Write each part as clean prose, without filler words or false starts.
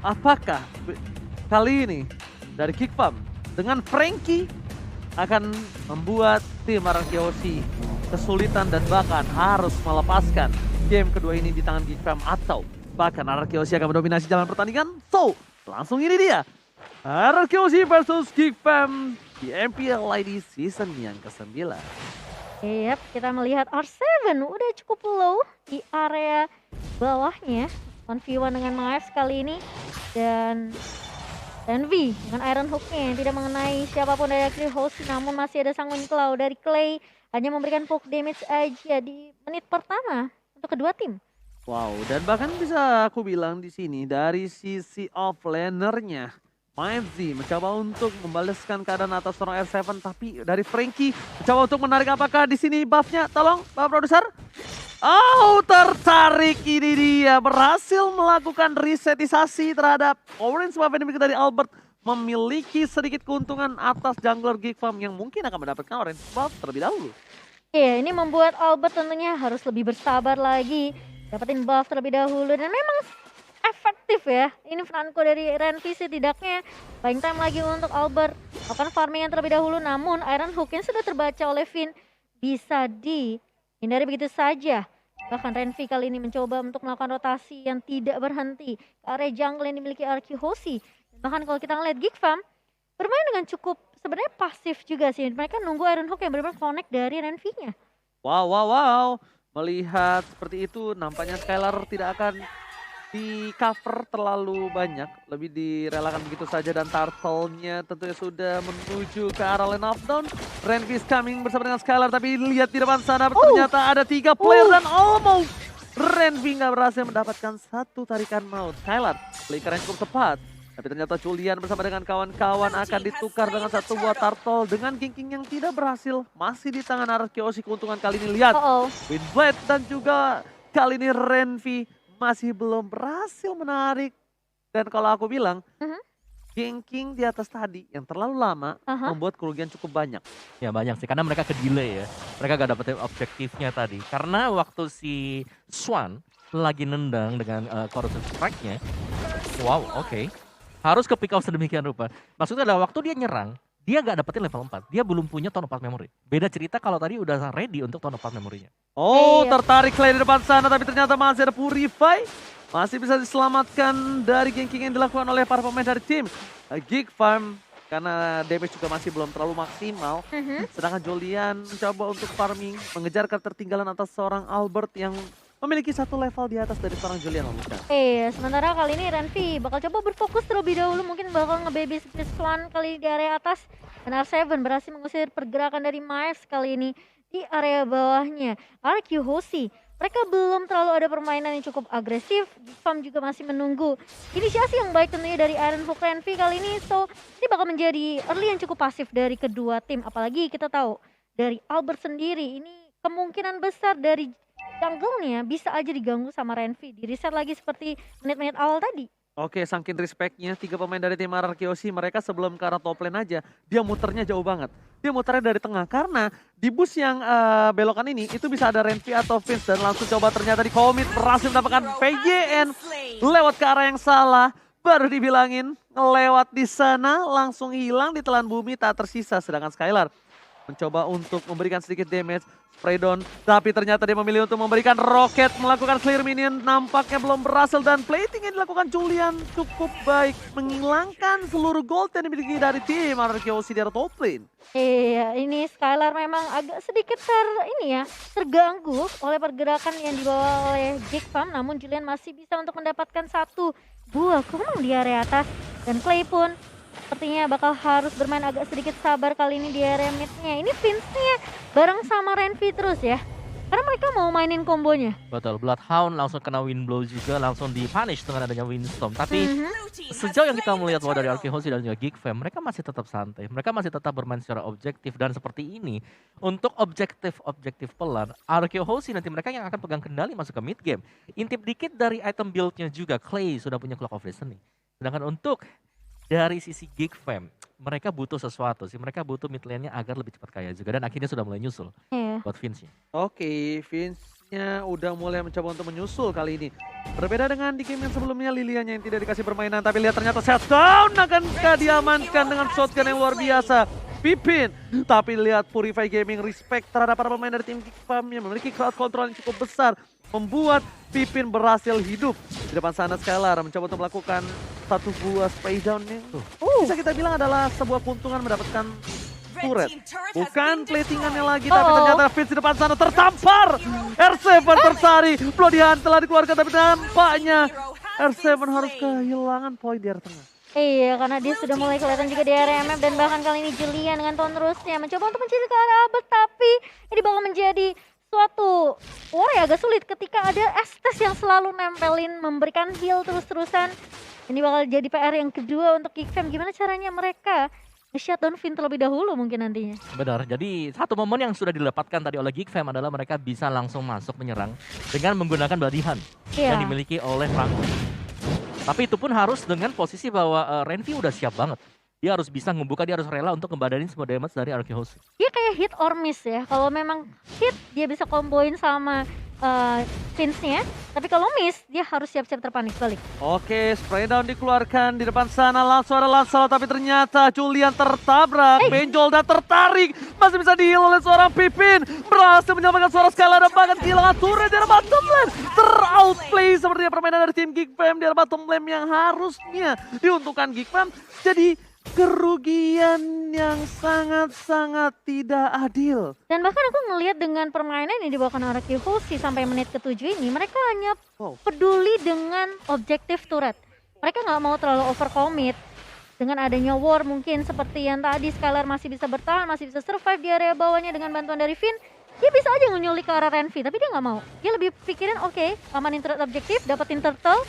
apakah kali ini dari Kickfam dengan Frankie akan membuat tim Arkeosi kesulitan dan bahkan harus melepaskan game kedua ini di tangan Kickfam atau bahkan Arkeosi akan mendominasi jalan pertandingan. So, langsung ini dia. Arkeosi versus Kickfam di MPL ID season yang ke-9. Yap, kita melihat R7 udah cukup low di area bawahnya. 1v1 dengan Mars kali ini. Dan Envy dengan Iron Hook-nya yang tidak mengenai siapapun dari Arkeosi, namun masih ada Sang Claw dari Clay. Hanya memberikan poke damage aja di menit pertama untuk kedua tim. Wow, dan bahkan bisa aku bilang di sini dari sisi offlanernya, Mindzy mencoba untuk membalaskan keadaan atas seorang R7, tapi dari Frankie mencoba untuk menarik. Apakah di sini buffnya? Tolong, Pak Produser. Oh, tertarik, ini dia berhasil melakukan resetisasi terhadap orange buff yang dimiliki dari Albert, memiliki sedikit keuntungan atas jungler Kickfam yang mungkin akan mendapatkan orange buff terlebih dahulu. Iya, ini membuat Albert tentunya harus lebih bersabar lagi, dapetin buff terlebih dahulu, dan memang efektif ya. Ini Franco dari Renvi setidaknya buying time lagi untuk Albert, akan farming yang terlebih dahulu, namun Iron Hook yang sudah terbaca oleh Finn bisa dihindari begitu saja. Bahkan Renvi kali ini mencoba untuk melakukan rotasi yang tidak berhenti ke area jungle yang dimiliki Arkeosi. Bahkan kalau kita ngeliat Kickfam bermain dengan cukup sebenarnya pasif juga sih. Mereka nunggu Iron Hook yang benar-benar connect dari Renvi-nya. Wow. Melihat seperti itu, nampaknya Skylar tidak akan di cover terlalu banyak, lebih direlakan begitu saja, dan Turtle-nya tentunya sudah menuju ke arah lane of down. Renvi is coming bersama dengan Skylar, tapi lihat di depan sana ternyata ada 3 player dan almost Renvi nggak berhasil mendapatkan satu tarikan maut. Skylar flicker yang cukup tepat, tapi ternyata Julian bersama dengan kawan-kawan akan ditukar dengan satu buah Turtle dengan King yang tidak berhasil. Masih di tangan Arkeosi keuntungan kali ini, lihat Windblade dan juga kali ini Renvi masih belum berhasil menarik. Dan kalau aku bilang, ganking di atas tadi yang terlalu lama membuat kerugian cukup banyak. Ya banyak sih, karena mereka ke delay ya. Mereka gak dapetin objektifnya tadi. Karena waktu si Swan lagi nendang dengan corrosive strike-nya, wow, oke. Harus ke pick off sedemikian rupa. Maksudnya adalah waktu dia nyerang, dia gak dapetin level 4. Dia belum punya Tone of Path Memory. Beda cerita kalau tadi udah ready untuk Tone of Path Memory-nya. Oh, tertarik Clay di depan sana, tapi ternyata masih ada Purify. Masih bisa diselamatkan dari ganking yang dilakukan oleh para pemain dari tim Kickfam. Karena damage juga masih belum terlalu maksimal. Sedangkan Julian mencoba untuk farming, mengejar ketertinggalan atas seorang Albert yang memiliki satu level di atas dari seorang Julian Lamuka. Sementara kali ini Renvi bakal coba berfokus terlebih dahulu, mungkin bakal nge-baby Swan kali di area atas. Dan R7 berhasil mengusir pergerakan dari Myers kali ini di area bawahnya. Arkeosi, mereka belum terlalu ada permainan yang cukup agresif. Kickfam juga masih menunggu inisiasi yang baik tentunya dari Iron Hook Renvi kali ini. So, ini bakal menjadi early yang cukup pasif dari kedua tim. Apalagi kita tahu dari Albert sendiri, ini kemungkinan besar dari jungle-nya bisa aja diganggu sama Renvi. Di reset lagi seperti menit-menit awal tadi. Oke, saking respect-nya 3 pemain dari tim Arkeosi, mereka sebelum ke arah top lane aja, dia muternya jauh banget. Dia muternya dari tengah, karena di bus yang belokan ini, itu bisa ada Renvi atau Vince, dan langsung coba ternyata di commit, berhasil mendapatkan PGN, lewat ke arah yang salah, baru dibilangin, ngelewat di sana, langsung hilang di telan bumi, tak tersisa. Sedangkan Skylar mencoba untuk memberikan sedikit damage, spray down, tapi ternyata dia memilih untuk memberikan roket, melakukan clear minion, nampaknya belum berhasil, dan plating yang dilakukan Julian cukup baik, menghilangkan seluruh gold yang dimiliki dari tim Arkeosi di top lane. Ini Skylar memang agak sedikit terganggu oleh pergerakan yang dibawa oleh Kickfam, namun Julian masih bisa untuk mendapatkan satu buah komang di area atas, dan Clay pun sepertinya bakal harus bermain agak sedikit sabar kali ini di area mid-nya. Ini Vince-nya bareng sama Renvi terus ya. Karena mereka mau mainin kombonya. Betul, Bloodhound langsung kena Windblow juga, langsung di-punish dengan adanya Windstorm. Tapi sejauh yang kita melihat bahwa dari Arkeosi dan juga Kickfam, mereka masih tetap santai. Mereka masih tetap bermain secara objektif. Dan seperti ini, untuk objektif pelan, Arkeosi nanti mereka yang akan pegang kendali masuk ke mid game. Intip dikit dari item build-nya juga, Clay sudah punya Clock of Destiny. Sedangkan untuk dari sisi Kickfam, mereka butuh sesuatu sih. Mereka butuh mid lane-nya agar lebih cepat kaya juga. Dan akhirnya sudah mulai nyusul buat Vince. Oke, Vince Marksnya udah mulai mencoba untuk menyusul kali ini. Berbeda dengan di game yang sebelumnya, Lilianya yang tidak dikasih permainan. Tapi lihat ternyata shutdown akankah diamankan dengan shotgun yang luar biasa. Pipin, tapi lihat Purify Gaming respect terhadap para pemain dari tim Geekfam yang memiliki crowd control yang cukup besar. Membuat Pipin berhasil hidup. Di depan sana Skylar mencoba untuk melakukan satu buah spray down yang bisa kita bilang adalah sebuah keuntungan mendapatkan turret. Bukan platingannya lagi, tapi ternyata Vince di depan sana tertampar. R7 tersari, Blodihan telah dikeluarkan, tapi nampaknya R7 harus kehilangan poin di area tengah. Iya, karena dia sudah mulai kelihatan juga di area MF dan bahkan kali ini Julian dengan terusnya mencoba untuk mencari ke arah Albert, tapi ini bakal menjadi suatu war yang agak sulit ketika ada Estes yang selalu nempelin memberikan heal terus-terusan. Ini bakal jadi PR yang kedua untuk Geekfam. Gimana caranya mereka nge-shutdown Vin terlebih dahulu mungkin nantinya. Benar, jadi satu momen yang sudah didapatkan tadi oleh Geekfam adalah mereka bisa langsung masuk menyerang dengan menggunakan Blodihan yang dimiliki oleh Franco. Tapi itu pun harus dengan posisi bahwa Renvi udah siap banget. Dia harus bisa ngebuka, dia harus rela untuk ngebadarin semua damage dari Arkehouse. Dia kayak hit or miss ya. Kalau memang hit dia bisa komboin sama Vince-nya. Tapi kalau miss dia harus siap-siap terpanik balik. Oke, spray down dikeluarkan di depan sana. Langsung ada Lancelot, tapi ternyata Julian tertabrak. Benjol dan tertarik. Masih bisa di-heal oleh seorang Pipin. Berhasil menyelamatkan suara Skylar dan bahkan kehilangan turret di arah bottom lane. Ter-outplay sepertinya permainan dari tim Geekfam di arah bottom lane yang harusnya diuntungkan Geekfam. Jadi kerugian yang sangat-sangat tidak adil. Dan bahkan aku ngelihat dengan permainan yang dibawakan Arkehouse sampai menit ke-7 ini, mereka hanya peduli dengan objektif turret. Mereka nggak mau terlalu overcommit. Dengan adanya war mungkin seperti yang tadi, Skylar masih bisa bertahan, masih bisa survive di area bawahnya dengan bantuan dari Vin. Dia bisa aja nyulik ke arah Renvi, tapi dia nggak mau. Dia lebih pikirin oke, amanin turret objektif, dapetin turtle,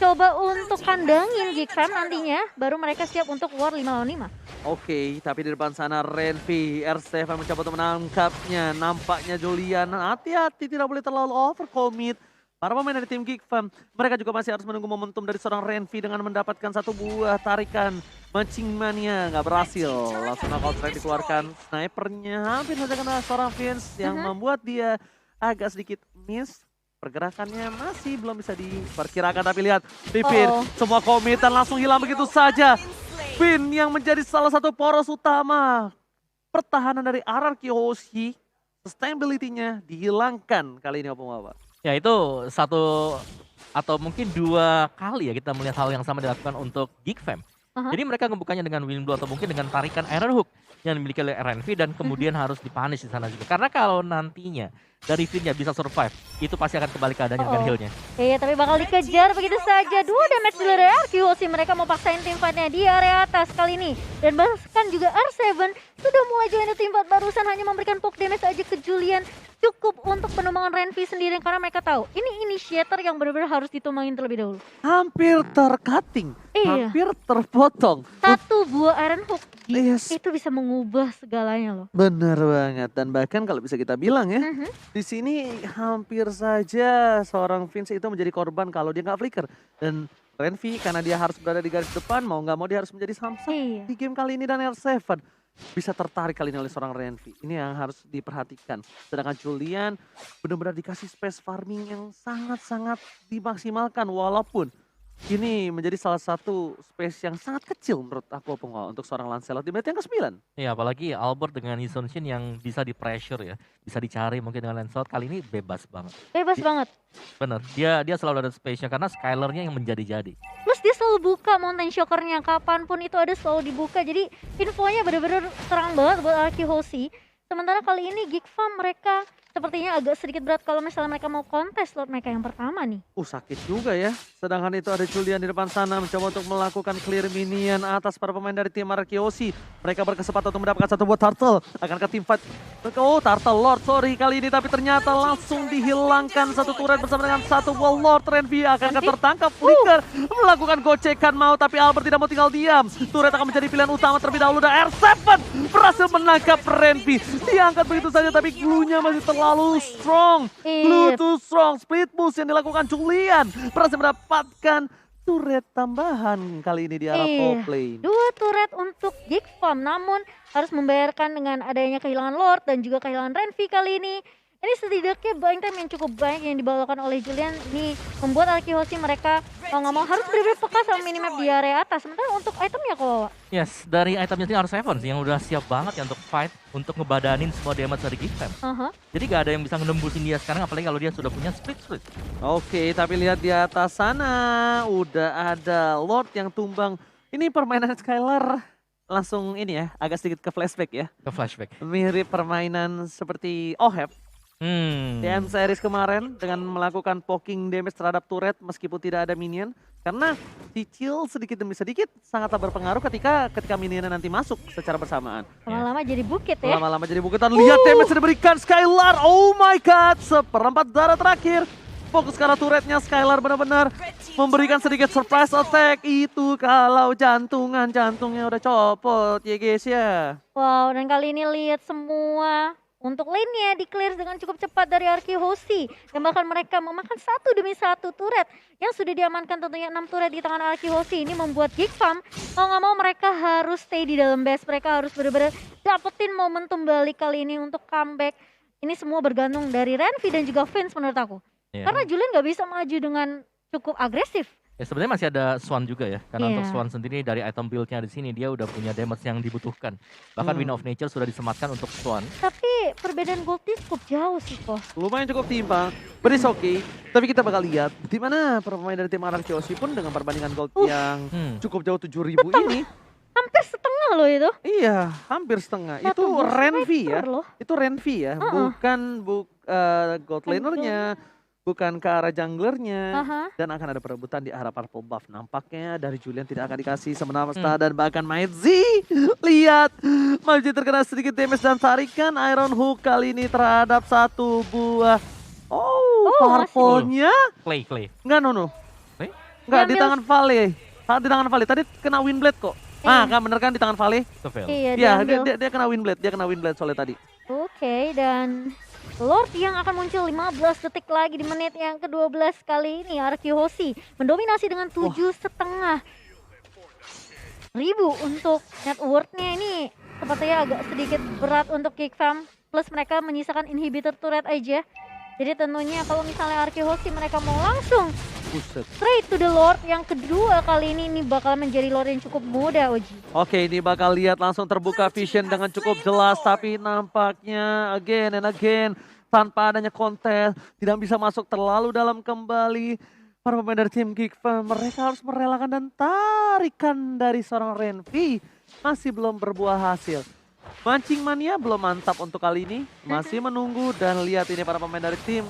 coba untuk kandangin Geekfam nantinya, baru mereka siap untuk war 5 lawan 5. Oke, tapi di depan sana Renvi, R7 mencoba untuk menangkapnya. Nampaknya Julian, hati-hati tidak boleh terlalu overcommit. Para pemain dari tim Geekfam, mereka juga masih harus menunggu momentum dari seorang Renvi dengan mendapatkan satu buah tarikan. Mancing Mania nggak berhasil, langsung knockout strike dikeluarkan. Snipernya hampir saja kena seorang Vince yang membuat dia agak sedikit miss. Pergerakannya masih belum bisa diperkirakan, tapi lihat Pipin semua komitan langsung hilang begitu saja. Vin yang menjadi salah satu poros utama pertahanan dari Arkehouse, sustainability-nya dihilangkan kali ini Opung Wawa. Ya itu satu atau mungkin dua kali ya kita melihat hal yang sama dilakukan untuk Geekfam. Jadi mereka ngebukanya dengan Windblow atau mungkin dengan tarikan Iron Hook yang dimiliki oleh RNV dan kemudian harus dipunish di sana juga. Karena kalau nantinya dari Vin-nya bisa survive, itu pasti akan kembali keadaannya dengan heal-nya. Iya, tapi bakal dikejar begitu saja. 2 damage dari area Arkehouse, mereka mau paksain tim fight-nya di area atas kali ini. Dan bahkan juga R7 sudah mulai join tim fight barusan, hanya memberikan poke damage aja ke Julian. Cukup untuk penumbangan Renvi sendiri karena mereka tahu ini initiator yang benar-benar harus ditumbangin terlebih dahulu. Hampir tercutting, hampir terpotong. Satu buah Iron Hook itu bisa mengubah segalanya loh. Bener banget, dan bahkan kalau bisa kita bilang ya, di sini hampir saja seorang Vince itu menjadi korban kalau dia nggak flicker. Dan Renvi karena dia harus berada di garis depan, mau nggak mau dia harus menjadi samsak di game kali ini, dan R7 bisa tertarik kali ini oleh seorang Renvi. Ini yang harus diperhatikan. Sedangkan Julian benar-benar dikasih space farming yang sangat-sangat dimaksimalkan, walaupun ini menjadi salah satu space yang sangat kecil menurut aku untuk seorang Lancelot di menit yang ke-9. Iya, apalagi Albert dengan Yison Shin yang bisa di pressure ya, bisa dicari mungkin dengan Lancelot kali ini bebas banget. Bebas banget. Bener, dia selalu ada space-nya karena Skylar-nya yang menjadi-jadi. Plus dia selalu buka Mountain Shocker-nya, kapanpun itu ada selalu dibuka. Jadi infonya bener-bener terang banget buat Arkehouse. Sementara kali ini Geekfam mereka sepertinya agak sedikit berat kalau misalnya mereka mau kontes slot mereka yang pertama nih. Sakit juga ya. Sedangkan itu ada Julian di depan sana mencoba untuk melakukan clear minion atas para pemain dari tim Arkehouse. Mereka berkesempatan untuk mendapatkan satu buah turtle. Akankah tim fight? Turtle Lord sorry kali ini, tapi ternyata langsung dihilangkan satu turret bersama dengan satu buah Lord. Renvi akankah tertangkap flicker melakukan gocekan mau, tapi Albert tidak mau tinggal diam. Turret akan menjadi pilihan utama terlebih dahulu, dan R7 berhasil menangkap Renvi. Diangkat begitu saja, tapi glue-nya masih terlalu strong. Glue too strong. Split boost yang dilakukan Julian berhasil mendapatkan turret tambahan kali ini di arah top lane. 2 turret untuk Geekfam, namun harus membayarkan dengan adanya kehilangan Lord dan juga kehilangan Renvi kali ini. Ini setidaknya buying time yang cukup banyak yang dibawakan oleh Julian. Ini membuat Arkehosi mereka kalau nggak mau harus benar-benar peka sama minimap di area atas. Sementara untuk itemnya kok Yes, dari itemnya sini R7 sih yang udah siap banget ya untuk fight, untuk ngebadanin semua damage dari Geek Fam. Jadi gak ada yang bisa ngenembusin dia sekarang, apalagi kalau dia sudah punya split. Oke, tapi lihat di atas sana udah ada Lord yang tumbang. Ini permainan Skylar langsung ini ya, agak sedikit ke flashback ya. Ke flashback. Mirip permainan seperti Oheb di M series kemarin dengan melakukan poking damage terhadap turret meskipun tidak ada minion. Karena cicil sedikit demi sedikit sangatlah berpengaruh ketika minionnya nanti masuk secara bersamaan. lama-lama jadi bukit ya. Lama-lama jadi bukitan. Lihat damage yang diberikan Skylar. Oh my god, seperempat darah terakhir. Fokus ke arah turretnya Skylar benar-benar memberikan sedikit surprise attack. Itu kalau jantungnya udah copot ya guys ya. Wow, dan kali ini lihat semua untuk lane-nya di-clear dengan cukup cepat dari Arkehosi. Dan bahkan mereka memakan satu demi satu turret yang sudah diamankan, tentunya 6 turret di tangan Arkehosi. Ini membuat Geek Fam mau nggak mau mereka harus stay di dalam base. Mereka harus benar-benar dapetin momentum balik kali ini untuk comeback. Ini semua bergantung dari Renvi dan juga Vince menurut aku. Karena Julian nggak bisa maju dengan cukup agresif. Ya sebenarnya masih ada Swan juga ya, karena untuk Iya. Swan sendiri dari item build-nya di sini dia udah punya damage yang dibutuhkan. Bahkan Wind of Nature sudah disematkan untuk Swan. Tapi perbedaan goldnya cukup jauh sih kok. Lumayan cukup timpang, but it's okay. Tapi kita bakal lihat di mana permain dari tim Arkehosi pun dengan perbandingan gold yang cukup jauh 7.000 ini. Hampir setengah loh itu. Iya, hampir setengah. Satu Itu boost Renvi ya. sniper loh. Itu Renvi ya, bukan gold lanernya, bukan ke arah junglernya. Dan akan ada perebutan di arah purple buff. Nampaknya dari Julian tidak akan dikasih semena-mena dan bahkan Maidzi. Lihat, Maidzi terkena sedikit damage dan tarikan Iron Hook kali ini terhadap satu buah. Purple-nya. Clay. Enggak, no. Clay? Enggak, di Diambil. tangan Vale. Di tangan Vale. Tadi kena Windblade kok. Kan bener kan di tangan Vale? Itu fail. Iya, Iya, diambil. dia kena Windblade soalnya tadi. Oke, dan Lord yang akan muncul 15 detik lagi di menit yang ke-12 kali ini. Arkehosi mendominasi dengan 7,5 ribu untuk net worth-nya. Ini sepertinya agak sedikit berat untuk Geek Fam. Plus mereka menyisakan inhibitor turret aja. Jadi tentunya kalau misalnya Arkehosi mereka mau langsung Buset. straight to the Lord yang kedua kali ini bakal menjadi Lord yang cukup mudah, Oji. Oke, ini bakal lihat langsung terbuka vision dengan cukup jelas. Tapi nampaknya again and again tanpa adanya kontes tidak bisa masuk terlalu dalam kembali. Para pemain dari tim Geek Fam, mereka harus merelakan dan tarikan dari seorang Renvi masih belum berbuah hasil. Mancing mania belum mantap untuk kali ini, masih menunggu dan lihat ini para pemain dari tim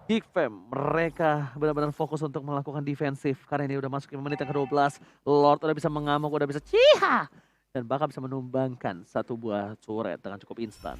Geek Fam. Mereka benar-benar fokus untuk melakukan defensif karena ini udah masuk ke menit yang ke-12. Lord udah bisa mengamuk, udah bisa ciha dan bahkan bisa menumbangkan satu buah turret dengan cukup instan.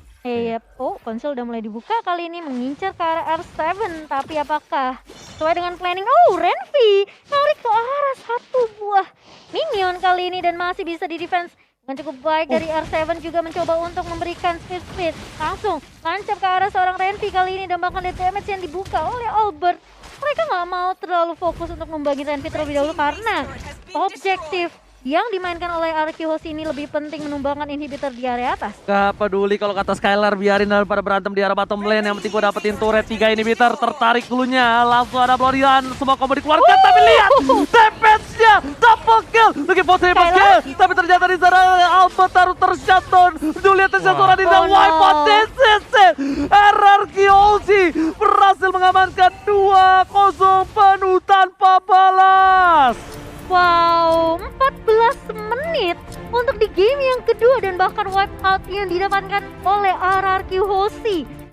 Konsol udah mulai dibuka kali ini mengincar ke arah R7, tapi apakah sesuai dengan planning? Renvi narik ke arah satu buah minion kali ini dan masih bisa di defense dengan cukup baik. Dari R7 juga mencoba untuk memberikan speed langsung lancap ke arah seorang Renvi kali ini dan bahkan ada damage yang dibuka oleh Albert. Mereka nggak mau terlalu fokus untuk membagi Renvi terlebih dahulu karena objektif yang dimainkan oleh Arkehosi ini lebih penting menumbangkan inhibitor di area atas. Gak peduli kalau kata Skylar, biarin daripada berantem di arah bottom lane. Yang penting gue dapetin turret 3 inhibitor, tertarik dulunya. Langsung ada Blorian, semua combo dikeluarkan. Tapi lihat, damage-nya double kill. Lagi for triple kill. Tapi ternyata di sana Albert harus tershutdown. Julian tershutdown di sana. Wipe out DCC. Arkehosi berhasil mengamankan 2-0 penuh tanpa balas. Wow, 14 menit untuk di game yang kedua dan bahkan wipe out yang didapatkan oleh Arkehosi.